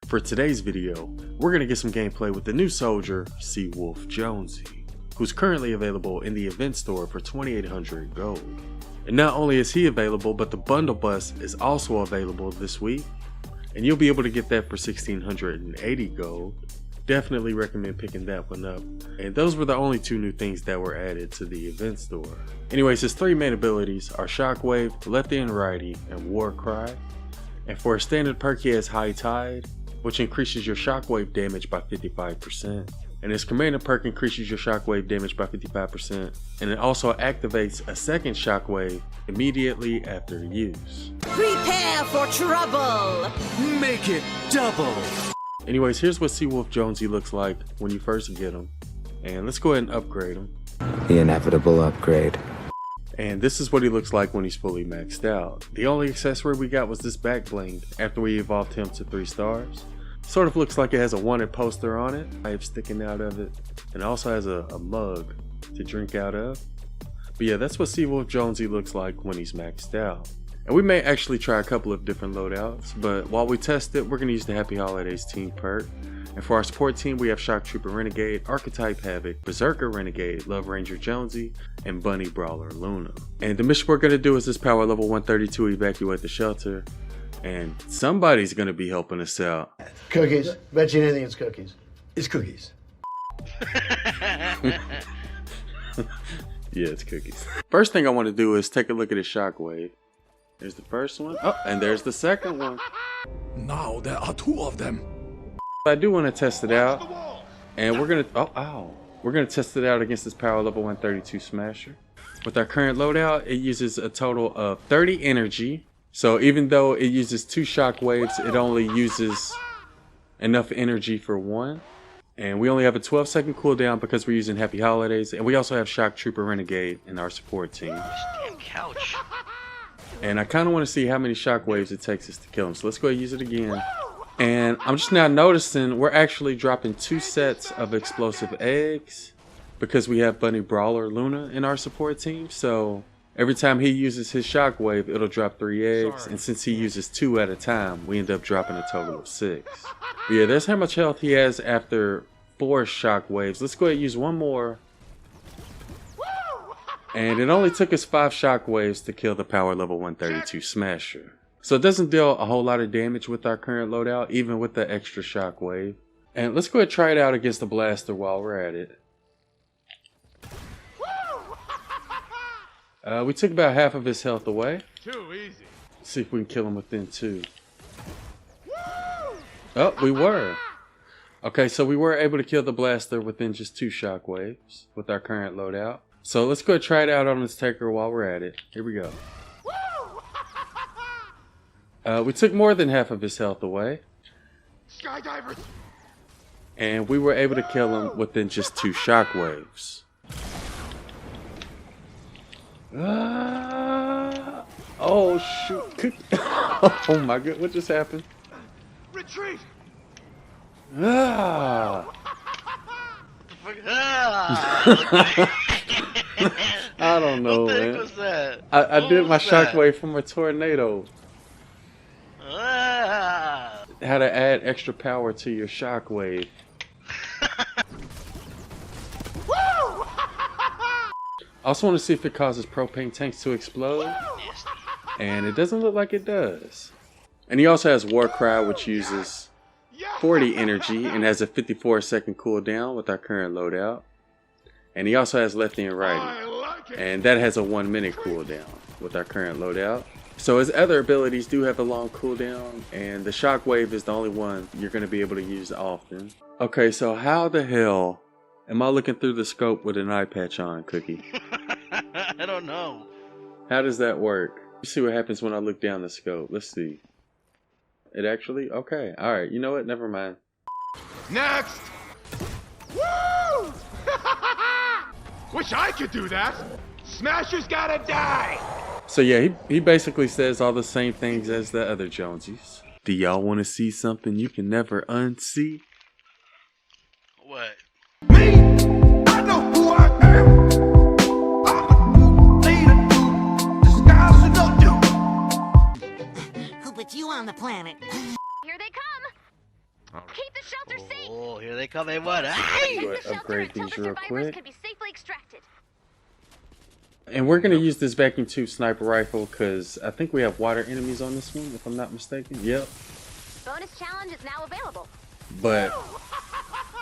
For today's video, we're going to get some gameplay with the new soldier, Seawolf Jonesy, who's currently available in the event store for 2,800 gold. And not only is he available, but the bundle bus is also available this week, and you'll be able to get that for 1,680 gold. Definitely recommend picking that one up. And those were the only two new things that were added to the event store. Anyways, his three main abilities are Shockwave, Lefty and Righty, and War Cry. And for a standard perk, he has High Tide, which increases your shockwave damage by 55%. And his commander perk increases your shockwave damage by 55%. And it also activates a second shockwave immediately after use. Prepare for trouble! Make it double! Anyways, here's what Seawolf Jonesy looks like when you first get him. And let's go ahead and upgrade him. The inevitable upgrade. And this is what he looks like when he's fully maxed out. The only accessory we got was this back bling after we evolved him to 3 stars. Sort of looks like it has a wanted poster on it, pipe sticking out of it, and also has a mug to drink out of. But yeah, that's what Seawolf Jonesy looks like when he's maxed out. And we may actually try a couple of different loadouts, but while we test it, we're going to use the Happy Holidays team perk. And for our support team, we have Shock Trooper Renegade, Archetype Havoc, Berserker Renegade, Love Ranger Jonesy, and Bunny Brawler Luna. And the mission we're going to do is this power level 132 evacuate the shelter. And somebody's going to be helping us out. Cookies. Bet you anything it's cookies. It's cookies. Yeah, it's cookies. First thing I want to do is take a look at his shockwave. There's the first one. Oh, and there's the second one. Now there are 2 of them. I do want to test it out, and we're gonna we're gonna test it out against this power level 132 smasher. With our current loadout, it uses a total of 30 energy. So even though it uses 2 shock waves, it only uses enough energy for 1. And we only have a 12-second cooldown because we're using Happy Holidays, and we also have Shock Trooper Renegade in our support team. Damn couch. And I kind of want to see how many shock waves it takes us to kill him. So let's go use it again. And I'm just now noticing we're actually dropping 2 sets of explosive eggs because we have Bunny Brawler Luna in our support team. So every time he uses his shockwave, it'll drop 3 eggs. And since he uses 2 at a time, we end up dropping a total of 6. But yeah, that's how much health he has after 4 shockwaves. Let's go ahead and use one more. And it only took us 5 shockwaves to kill the power level 132 smasher. So it doesn't deal a whole lot of damage with our current loadout, even with the extra shockwave. And let's go ahead and try it out against the blaster while we're at it. We took about half of his health away. Too easy. Let's see if we can kill him within 2. Oh, we were. Okay, so we were able to kill the blaster within just 2 shockwaves with our current loadout. So let's go try it out on this taker while we're at it. Here we go. We took more than half of his health away. Skydivers. And we were able to kill him within just 2 shockwaves. Oh shoot. Oh my god, what just happened? Retreat. I don't know, What the heck man. was that? I What did was my that? shockwave from a tornado. How to add extra power to your shockwave. I also want to see if it causes propane tanks to explode. And it doesn't look like it does. And he also has War Cry, which uses 40 energy and has a 54-second cooldown with our current loadout. And he also has Lefty and Righty, and that has a 1-minute cooldown with our current loadout. So his other abilities do have a long cooldown, and the shockwave is the only one you're going to be able to use often. Okay, so how the hell am I looking through the scope with an eye patch on, Cookie? I don't know. How does that work? Let's see what happens when I look down the scope. Let's see. It actually? Okay. Alright, you know what? Never mind. Next. Woo! Wish I could do that. Smasher's gotta die. So yeah, he basically says all the same things as the other Jonesies. Do y'all want to see something you can never unsee? What? Me? I know who I am. I'm a leader. Disguise and undo. Who put you on the planet? Here they come! They call me what? Go Ay! ahead, upgrade these real quick. Can be safely extracted. And we're gonna use this vacuum tube sniper rifle because I think we have water enemies on this one, if I'm not mistaken. Yep. Bonus challenge is now available. But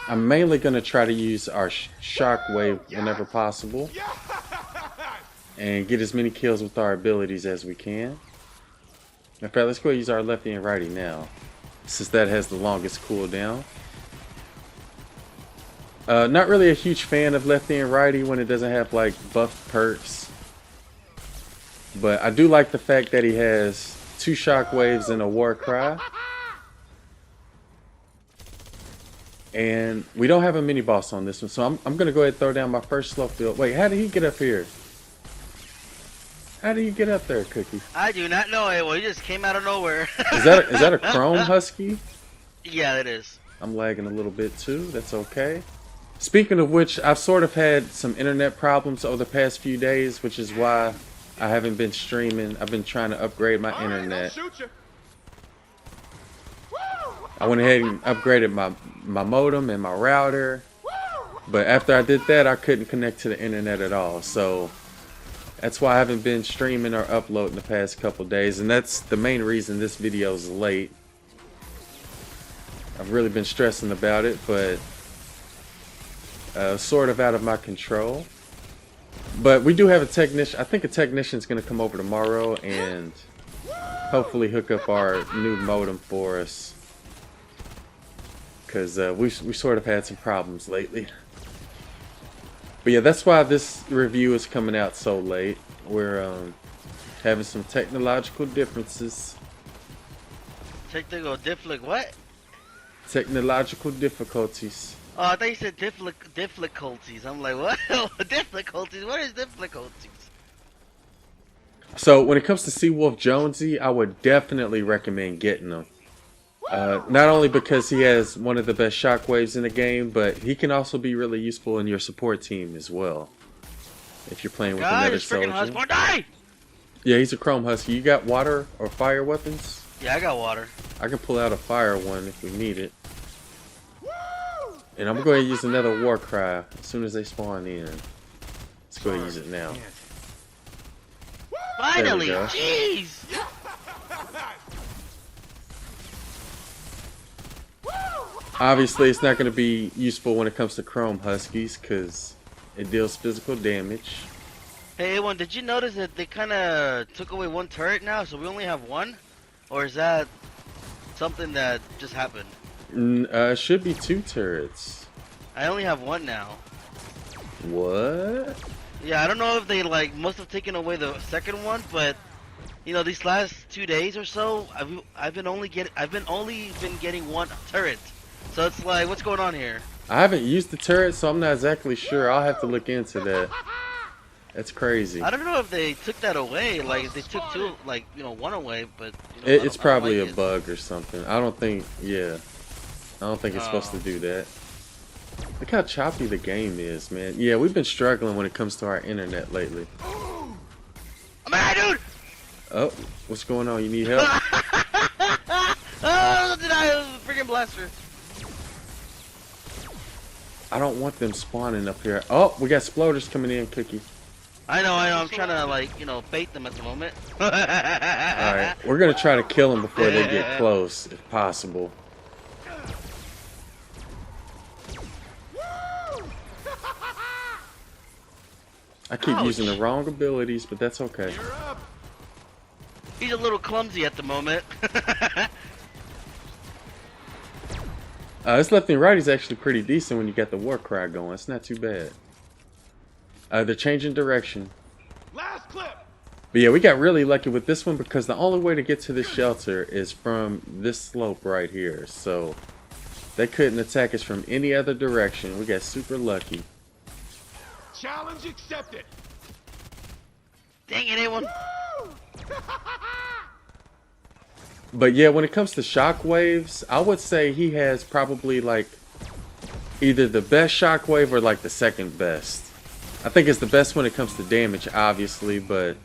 I'm mainly gonna try to use our shockwave whenever possible and get as many kills with our abilities as we can. In fact, let's go use our lefty and righty now, since that has the longest cooldown. Not really a huge fan of lefty and righty when it doesn't have like buff perks, but I do like the fact that he has 2 shockwaves and a war cry. And we don't have a mini boss on this one, so I'm gonna go ahead and throw down my first slow field. Wait, how did he get up here? How did you get up there, Cookie? I do not know it. Well, he just came out of nowhere. Is that a chrome husky? Yeah, it is. I'm lagging a little bit too. That's okay. Speaking of which, I've sort of had some internet problems over the past few days, which is why I haven't been streaming. I've been trying to upgrade my internet. I went ahead and upgraded my modem and my router, but after I did that, I couldn't connect to the internet at all. So that's why I haven't been streaming or uploading the past couple days, and that's the main reason this video is late. I've really been stressing about it, but sort of out of my control. But we do have a technician. I think a technician's going to come over tomorrow and hopefully hook up our new modem for us, because we sort of had some problems lately. But yeah, that's why this review is coming out so late. We're having some technological differences. Technical what? Technological difficulties. Oh, I thought you said difficulties. I'm like, what? Difficulties? What is difficulties? So when it comes to Seawolf Jonesy, I would definitely recommend getting him. Not only because he has one of the best shockwaves in the game, but he can also be really useful in your support team as well. If you're playing with another soldier. Die! Yeah, he's a chrome husky. You got water or fire weapons? Yeah, I got water. I can pull out a fire one if we need it. And I'm going to use another war cry as soon as they spawn in. Let's go ahead and use it now. Finally! go. Jeez! Obviously, it's not going to be useful when it comes to chrome huskies because it deals physical damage. Hey, A1, did you notice that they kind of took away one turret now, so we only have one? Or is that something that just happened? It should be 2 turrets. I only have one now. What? Yeah, I don't know if they must have taken away the second one, but you know, these last 2 days or so, I've been only been getting one turret. So it's like, what's going on here? I haven't used the turret, so I'm not exactly sure. I'll have to look into that. That's crazy. I don't know if they took that away, like if they took one away, but It's probably a bug or something. I don't think, yeah. I don't think it's supposed to do that. Look how choppy the game is, man. Yeah, we've been struggling when it comes to our internet lately. I'm out, dude! Oh, what's going on? You need help? Oh, did I freaking blaster? I don't want them spawning up here. Oh, we got sploders coming in, Cookie. I know. I'm trying to bait them at the moment. Alright, we're gonna try to kill them before they get close, if possible. I keep using the wrong abilities, but that's okay. He's a little clumsy at the moment. This left and right is actually pretty decent when you got the war cry going. It's not too bad. They're changing direction. Last clip. But yeah, we got really lucky with this one because the only way to get to this shelter is from this slope right here. So they couldn't attack us from any other direction. We got super lucky. Challenge accepted. Dang it, A1. But yeah, when it comes to shockwaves, I would say he has probably like either the best shockwave or like the second best. I think it's the best when it comes to damage, obviously, but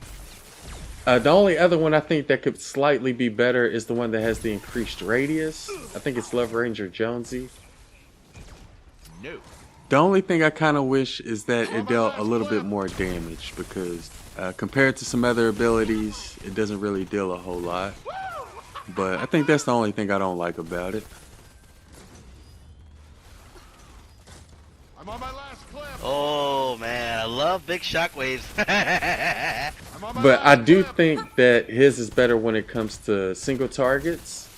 the only other one I think that could slightly be better is the one that has the increased radius. I think it's Love Ranger Jonesy. The only thing I kind of wish is that it dealt a little bit more damage because compared to some other abilities, it doesn't really deal a whole lot. But I think that's the only thing I don't like about it. I'm on my last clip. Oh man, I love big shockwaves. But I do think that his is better when it comes to single targets,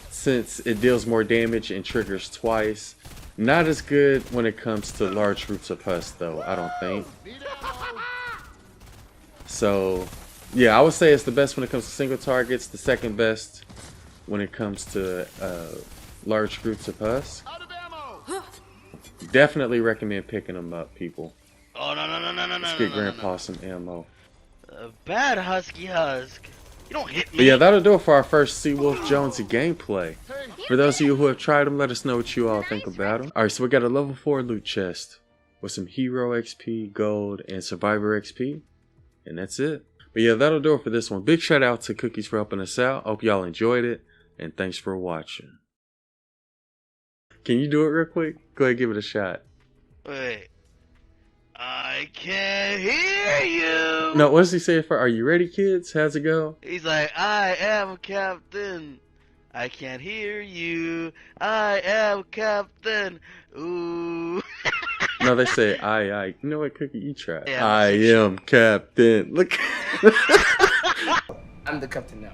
since it deals more damage and triggers twice. Not as good when it comes to large groups of pus though, I don't think. So yeah, I would say it's the best when it comes to single targets, the second best when it comes to large groups of pus. Out of ammo. Definitely recommend picking them up, people. Oh no. Let's get Grandpa some ammo. Bad Husky Husk. You don't hit me. But yeah, that'll do it for our first Seawolf Jonesy gameplay. For those of you who have tried them, let us know what you all think about them. Alright, so we got a level 4 loot chest with some hero XP, gold, and survivor XP. And that's it. But yeah, that'll do it for this one. Big shout out to Cookies for helping us out. Hope y'all enjoyed it. And thanks for watching. Can you do it real quick? Go ahead, give it a shot. Wait. I can't hear you. No, what does he say for? Are you ready, kids? How's it go? He's like, I am Captain. I can't hear you. I am Captain. Ooh. No, they say I. You know what, Cookie? You try. Yeah, I am Captain. Look. I'm the captain now.